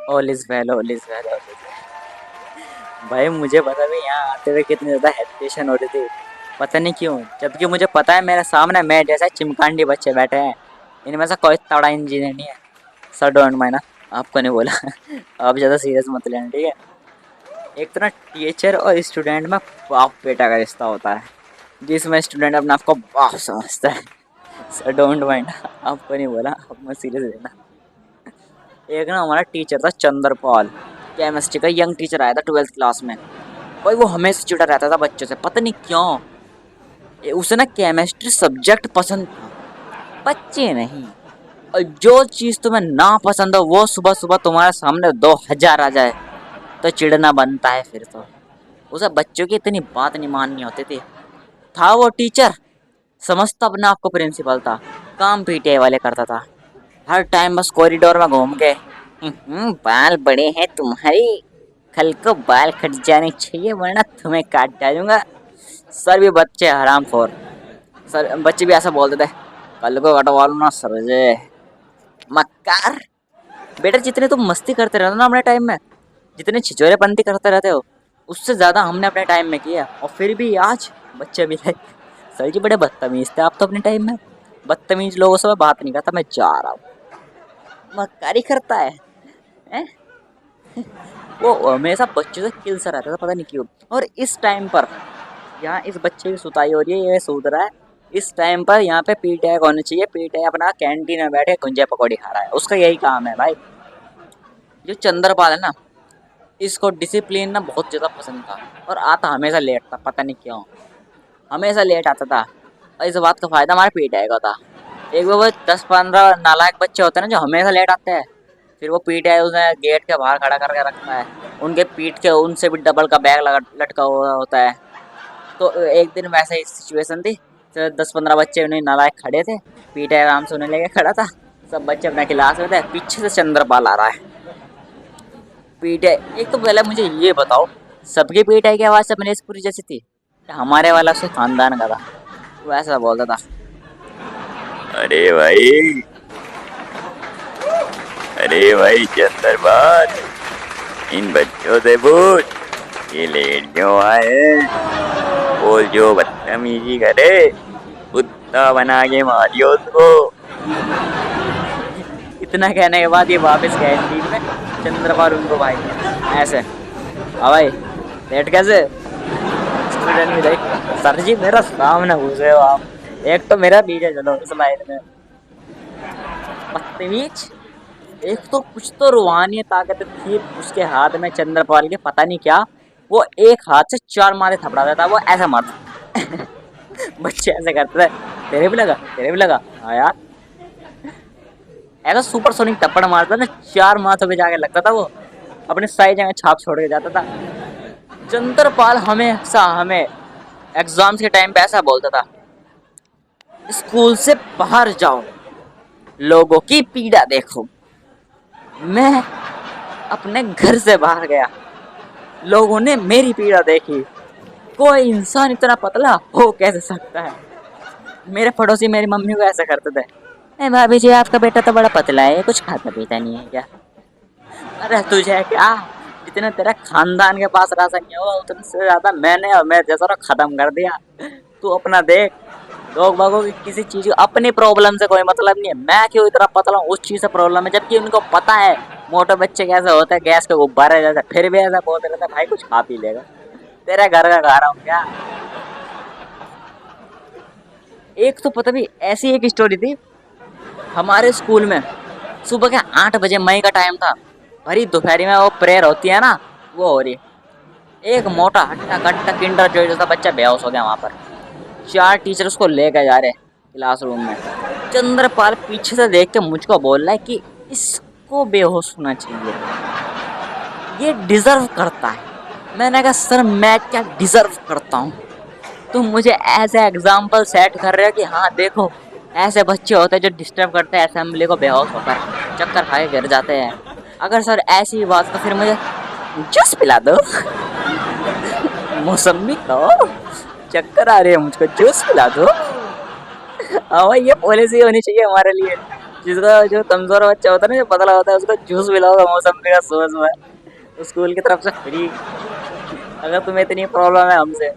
All is well, all is well, all is well. भाई मुझे पता भी यहाँ आते हुए कितनी ज़्यादा हेजिटेशन हो रही थी, पता नहीं क्यों। जबकि मुझे पता है मेरे सामने मैं जैसा चिमकांडी बच्चे बैठे हैं, इनमें से कोई तड़ा इंजीनियर नहीं है। सर डोंट माइंड, आपको नहीं बोला। आप ज़्यादा सीरियस मत लेना, ठीक है। एक तो ना टीचर और स्टूडेंट में बाप बेटा का रिश्ता होता है, जिसमें स्टूडेंट अपने आप को बाप समझता है। सर डोंट माइंड, आपको नहीं बोला, आप मत सीरियस लेना। एक ना हमारा टीचर था चंद्रपाल, केमिस्ट्री का यंग टीचर आया था 12th क्लास में। भाई वो हमेशा चिढ़ा रहता था बच्चों से, पता नहीं क्यों। उसे ना केमिस्ट्री सब्जेक्ट पसंद था, बच्चे नहीं। और जो चीज़ तुम्हें ना पसंद हो वो सुबह सुबह तुम्हारे सामने 2000 आ जाए तो चिढ़ना बनता है फिर तो। उसे बच्चों की इतनी बात नहीं माननी होती थी। था वो टीचर, समझता अपने आप को प्रिंसिपल था, काम पीटीआई वाले करता था। हर टाइम बस कॉरिडोर में घूम के बाल बड़े हैं तुम्हारे, कल को बाल कट जाने चाहिए वरना तुम्हें काट डालूंगा। सर भी बच्चे हराम खोर, सर बच्चे भी ऐसा बोलते थे, कल को कटवा लो ना सर जे। मक्कार बेटा, जितने तुम मस्ती करते रहते हो ना अपने टाइम में, जितने छिछोरेपंती करते रहते हो, उससे ज्यादा हमने अपने टाइम में किया। और फिर भी आज बच्चे भी है, सर जी बड़े बदतमीज थे आप तो अपने टाइम में। बदतमीज लोगों से मैं बात नहीं करता, मैं जा रहा हूँ। मक्कारी करता है, हैं? वो हमेशा बच्चों से किल सा रहता था, पता नहीं क्यों। और इस टाइम पर यहाँ इस बच्चे की सुताई हो रही है, ये सूत रहा है। इस टाइम पर यहाँ पे पीटीआई होनी चाहिए, पीटीआई अपना कैंटीन में बैठे गुंजे पकौड़ी खा रहा है, उसका यही काम है भाई। जो चंद्रपाल है ना, इसको डिसिप्लिन ना बहुत ज़्यादा पसंद था। और आता हमेशा लेट था, पता नहीं क्यों हमेशा लेट आता था। और इस बात का फायदा हमारे पीटीआई का था। एक बार वो 10-15 नालायक बच्चे होते हैं ना जो हमेशा लेट आते हैं, फिर वो पीटीआई उन्हें गेट के बाहर खड़ा करके रखता है। उनके पीठ के उनसे भी डबल का बैग लगा लटका हुआ होता है। तो एक दिन वैसे ही सिचुएशन थी, तो 10-15 बच्चे उन्हें नालायक खड़े थे, पीटीआई आराम से उन्हें लेके खड़ा था। सब बच्चे अपने क्लास में थे, पीछे से चंद्रपाल आ रहा है। पीटीआई, एक तो पहले मुझे ये बताओ, सबकी पीटीआई की आवाज़ सब मनीषपुरी जैसी थी या हमारे वाला से खानदान का था? वो ऐसा बोलता था, अरे भाई, अरे भाई चंद्रपाल, इन बच्चों से पूछ ये लेट क्यों आए। बोल जो बदतमीजी करे कुत्ता बना के मारियो उसको। इतना कहने के बाद ये वापस गए टीम में। चंद्रपाल उनको भाई ऐसे, हाँ भाई लेट कैसे? स्टूडेंट भी देख, सर जी मेरा सामने घुसे हो आप, एक तो मेरा पीछे चलो इस लाइन में। बदतमीज। एक तो कुछ तो रूहानी ताकत थी उसके हाथ में चंद्रपाल के, पता नहीं क्या। वो एक हाथ से 4 मारे थपड़ा देता, वो ऐसा मारता। बच्चे ऐसे करते थे, तेरे भी लगा, तेरे भी लगा, हाँ यार। ऐसा सुपरसोनिक थप्पड़ मारता ना, 4 माथों पे जाके लगता था वो, अपने सारी जगह छाप छोड़ के जाता था। चंद्रपाल हमेशा हमें एग्जाम्स के टाइम पे ऐसा बोलता था, स्कूल से बाहर जाओ, लोगों की पीड़ा देखो। मैं अपने घर से बाहर गया, लोगों ने मेरी पीड़ा देखी। कोई इंसान इतना पतला हो कैसे सकता है? मेरे पड़ोसी मेरी मम्मी को ऐसा करते थे, ए भाभी जी आपका बेटा तो बड़ा पतला है, कुछ खाता पीता नहीं है क्या? अरे तुझे क्या, जितना तेरा खानदान के पास राशन नहीं हुआ उतने से ज्यादा मैंने और मेरे जैसा खत्म कर दिया। तू अपना देख, लोग बागों की किसी चीज अपनी प्रॉब्लम से कोई मतलब नहीं है। मैं क्यों इतना पतला हूँ उस चीज से प्रॉब्लम है, जबकि उनको पता है मोटे बच्चे कैसे होते हैं, गैस के गुब्बारे जैसे, फिर भी ऐसा बोलते रहते भाई कुछ खा पी लेगा। तेरे घर का खा रहा हूँ क्या? एक तो पता भी ऐसी एक स्टोरी थी हमारे स्कूल में। सुबह के 8 बजे, मई का टाइम था, भरी दोपहरी में वो प्रेयर होती है ना, वो हो रही। एक मोटा हट्टा कट्टा किंडर जॉय जैसा बच्चा बेहोश हो गया वहां पर। 4 टीचर उसको लेकर जा रहे क्लासरूम में। चंद्रपाल पीछे से देख के मुझको बोल रहा है कि इसको बेहोश होना चाहिए, ये डिजर्व करता है। मैंने कहा सर मैं क्या डिजर्व करता हूँ? तुम मुझे ऐसे एग्जाम्पल सेट कर रहे हो कि हाँ देखो ऐसे बच्चे होते हैं जो डिस्टर्ब करते हैं असेंबली को, बेहोश होकर चक्कर खा के गिर जाते हैं। अगर सर ऐसी बात तो फिर मुझे जूस पिला दो, मौसमी खाओ, चक्कर आ रही है मुझको, जूस पिला दो। हाँ भाई ये पॉलिसी होनी चाहिए हमारे लिए जिसका जो कमजोर बच्चा होता है ना, जो पतला होता है, उसको जूस पिलाओ मौसम्बी का सुबह सुबह स्कूल की तरफ से फ्री, अगर तुम्हें इतनी प्रॉब्लम है हमसे।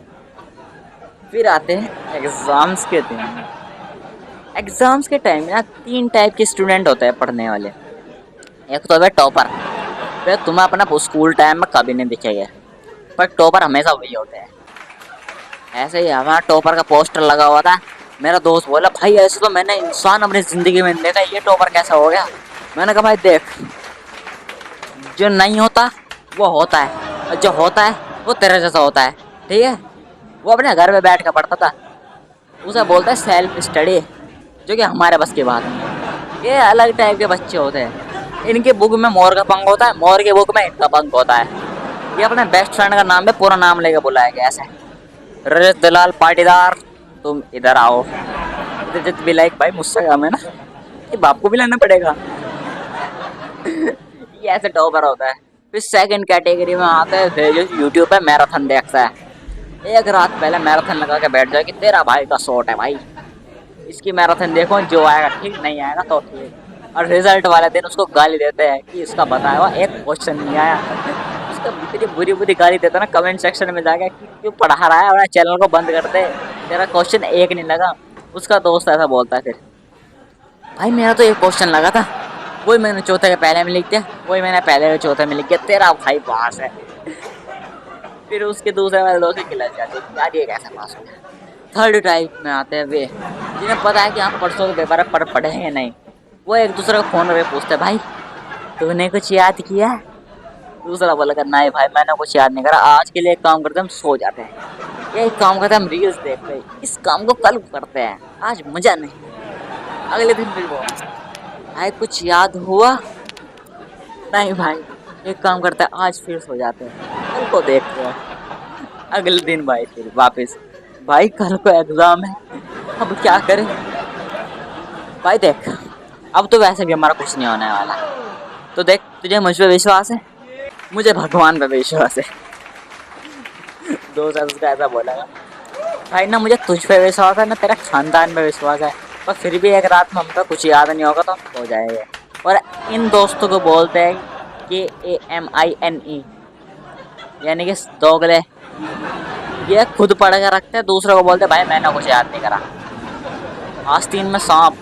फिर आते हैं एग्जाम्स के दिन। एग्जाम्स के टाइम में ना 3 टाइप के स्टूडेंट होते हैं पढ़ने वाले। एक तो है टॉपर, वे तुम्हें अपना स्कूल टाइम में कभी नहीं दिखेगा, पर टॉपर हमेशा वही होते हैं। ऐसे ही हमारा टॉपर का पोस्टर लगा हुआ था। मेरा दोस्त बोला भाई ऐसे तो मैंने इंसान अपनी जिंदगी में नहीं देखा, ये टॉपर कैसा हो गया। मैंने कहा भाई देख, जो नहीं होता वो होता है, और जो होता है वो तेरे जैसा होता है, ठीक है। वो अपने घर में बैठ कर पढ़ता था, उसे बोलते हैं सेल्फ स्टडी, जो कि हमारे बस की बात नहीं है। ये अलग टाइप के बच्चे होते हैं। इनके बुक में मोर का पंख होता है, मोर के बुक में इनका पंख होता है। ये अपने बेस्ट फ्रेंड का नाम है, पूरा नाम लेके बुलाया गया ऐसे, रजत दलाल पाटीदार तुम इधर आओ। रजत भी लाइक भाई मुझसे काम है ना, ये बाप को भी लाना पड़ेगा। ये ऐसे टॉपर होता है। फिर सेकंड कैटेगरी में आते हैं जो यूट्यूब पे मैराथन देखता है। एक रात पहले मैराथन लगा के बैठ जाए कि तेरा भाई का शॉट है भाई, इसकी मैराथन देखो, जो आएगा ठीक, नहीं आएगा तो ठीक। और रिजल्ट वाले दिन उसको गाली देते हैं कि इसका बताया हुआ एक क्वेश्चन नहीं आया। उसको इतनी बुरी बुरी गाली देते ना कमेंट सेक्शन में जाके कि क्यों पढ़ा रहा है, और चैनल को बंद कर दे, तेरा क्वेश्चन एक नहीं लगा। उसका दोस्त ऐसा बोलता है फिर, भाई मेरा तो एक क्वेश्चन लगा था, वही मैंने चौथे के पहले में लिख दिया, वही मैंने पहले के चौथे में लिख दिया, तेरा भाई पास है। फिर उसके दूसरे वाले दोस्त की क्लास जाती है, यार ये कैसे पास हो गया। थर्ड टाइप में आते हैं वे जिन्हें पता है कि आप परसों के पेपर पर पढ़ेंगे नहीं। वो एक दूसरे को फोन करके पूछते भाई तूने कुछ याद किया। दूसरा बोला कर नहीं भाई मैंने कुछ याद नहीं करा, आज के लिए एक काम करते हैं, हम सो जाते हैं, ये एक काम करते हैं, हम रील्स देखते हैं, इस काम को कल करते हैं, आज मजा नहीं। अगले दिन फिर वो भाई कुछ याद हुआ नहीं भाई, एक काम करते हैं, आज फिर सो जाते हैं, कल को देखते हैं। अगले दिन भाई फिर वापस, भाई कल को एग्जाम है, अब क्या करें। भाई देख अब तो वैसे भी हमारा कुछ नहीं होने वाला, तो देख तुझे मुझ पे विश्वास है, मुझे भगवान पे विश्वास है। दोस्त उसका ऐसा बोला भाई ना, मुझे तुझ पे विश्वास है ना तेरा खानदान पे विश्वास है, पर फिर भी एक रात में हमको कुछ याद नहीं होगा तो हम हो जाएंगे। और इन दोस्तों को बोलते हैं KAMINE, यानी कि दोगले। ये खुद पढ़ के रखते हैं, दूसरों को बोलते भाई मैंने कुछ याद नहीं करा, आस्तीन में सांप।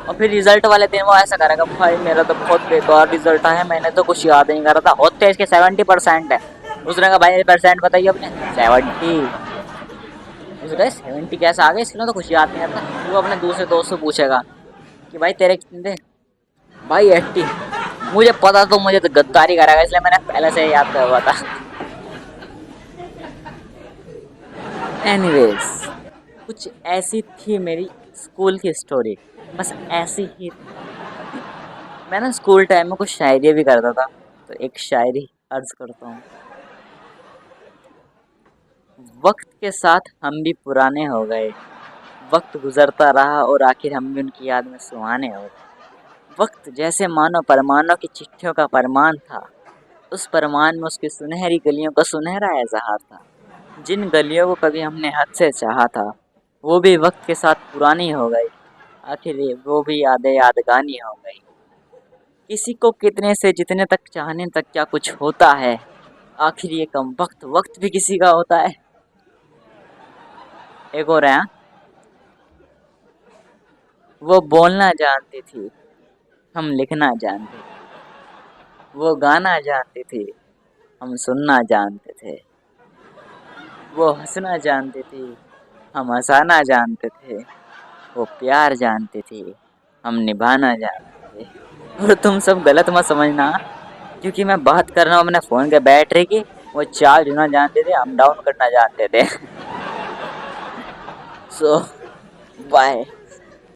और फिर रिजल्ट वाले दिन वो ऐसा करेगा भाई मेरा तो बहुत बेकार रिजल्ट आया, मैंने तो कुछ याद नहीं करा था, होते इसके 70% है। उसने कहा भाई परसेंट बताइए अपने, 70। उसने 70 कैसे आ गए, इसलिए तो कुछ याद नहीं आता। वो अपने दूसरे दोस्त से पूछेगा कि भाई तेरे कितने थे, भाई 80। मुझे पता तो मुझे तो गद्दारी करेगा, इसलिए मैंने पहले से याद कर हुआ था। एनीवेज कुछ ऐसी थी मेरी स्कूल की स्टोरी, बस ऐसी ही। मैं ना स्कूल टाइम में कुछ शायरी भी करता था, तो एक शायरी अर्ज करता हूँ। वक्त के साथ हम भी पुराने हो गए, वक्त गुजरता रहा और आखिर हम भी उनकी याद में सुहाने हो गए। वक्त जैसे मानो परमाणु की चिट्ठियों का परमान था, उस परमान में उसकी सुनहरी गलियों का सुनहरा इजहार था। जिन गलियों को कभी हमने हद से चाहा था, वो भी वक्त के साथ पुरानी हो गई, आखिर वो भी यादें यादगानी हो गई। किसी को कितने से जितने तक चाहने तक क्या कुछ होता है, आखिर ये कम वक्त वक्त भी किसी का होता है। एक और है, वो बोलना जानती थी, हम लिखना जानते थे, वो गाना जानती थी, हम सुनना जानते थे, वो हंसना जानती थी, हम हंसाना जानते थे, वो प्यार जानती थी, हम निभाना जानते थे। और तुम सब गलत मत समझना, क्योंकि मैं बात कर रहा हूँ अपने फ़ोन के बैटरी की, वो चार्ज होना जानते थे, हम डाउन करना जानते थे। सो बाय।